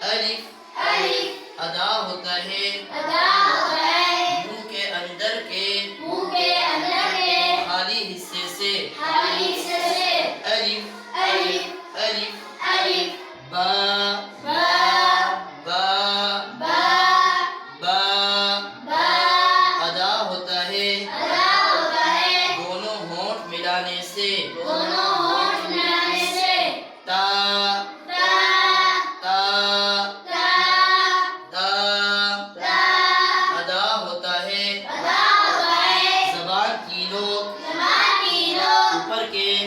الف ادا ہوتا ہے منہ کے اندر کے خالی حصے سے الف با ادا ہوتا ہے دونوں ہونٹ ملانے سے تا ادا ہوتا ہے زبان کی نوک اوپر کے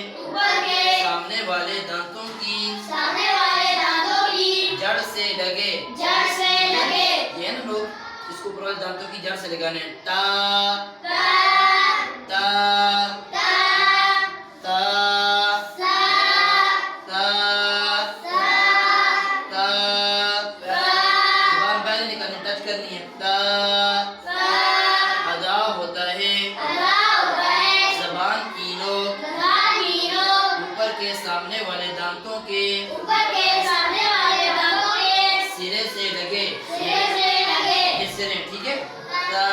سامنے والے دانتوں کی جڑ سے لگے یہ نا لوگ اس کو اوپر والے دانتوں کی جڑ سے لگانے ہیں تا زبان باہر نکالنے ٹچ کرنی ہے تا ادا ہوتا ہے زبان کی نوک اوپر کے سامنے والے دانتوں کے سرے سے لگے یہ سرے ٹھیک ہے تا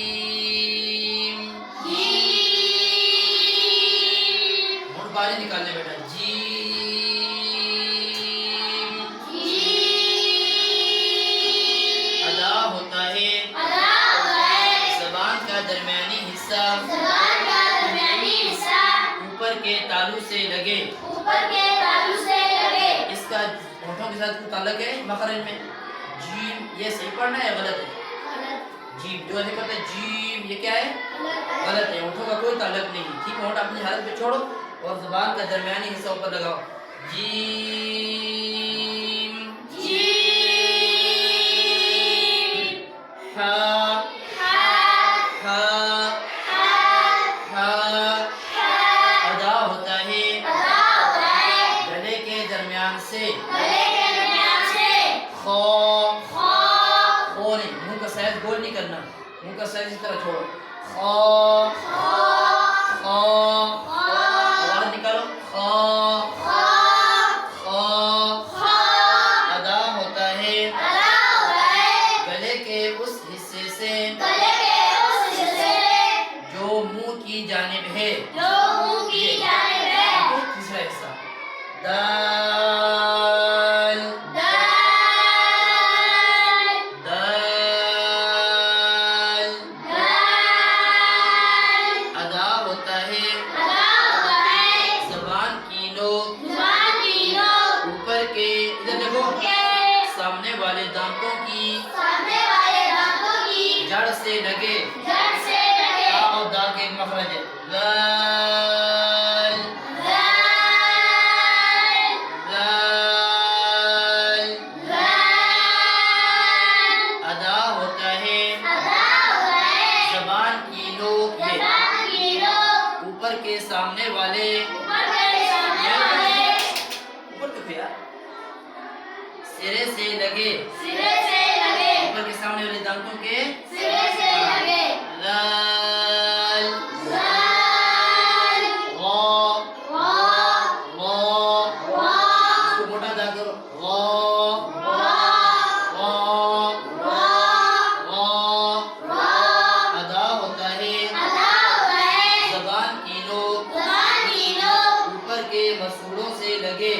جیم ہونٹ باہر نکالنے بیٹا جیم ادا ہوتا ہے زبان کا درمیانی حصہ اوپر کے تالو سے لگے اس کا ہونٹوں کے ساتھ کوئی تعلق ہے مخرج میں جیم یہ صحیح پڑھنا ہے یا غلط ہے جیم جو ایسے کرتے ہیں جیم یہ کیا ہے غلط ہے ہونٹوں کا کوئی تعلق نہیں ٹھیک ہونٹ اپنی حالت پہ چھوڑو اور زبان کا درمیانی حصہ اوپر لگاؤ جیم ہا ادا ہوتا ہے گلے کے درمیان سے خو نہیں منہ کا سائز گول نہیں کرنا منہ کا سائز اس طرح چھوڑو خو آواز نکالو خو ادا ہوتا ہے گلے کے اس حصے سے جو منہ کی جانب ہے تیسرا حصہ دال ادا ہوتا ہے زبان کی نوک اوپر کے ادھر دیکھو سامنے والے دانتوں کی جڑ سے لگے اور دال کے ایک مخرج ہے لال ادا ہوتا ہے زبان کی نوک میں اوپر کے سامنے والے اوپر تو پھر سرے سے لگے اوپر کے سامنے والے دانتوں کے لال اس کو موٹا ادا کرو ادا ہوتا ہے زبان کی نوک اوپر کے مسوڑوں سے لگے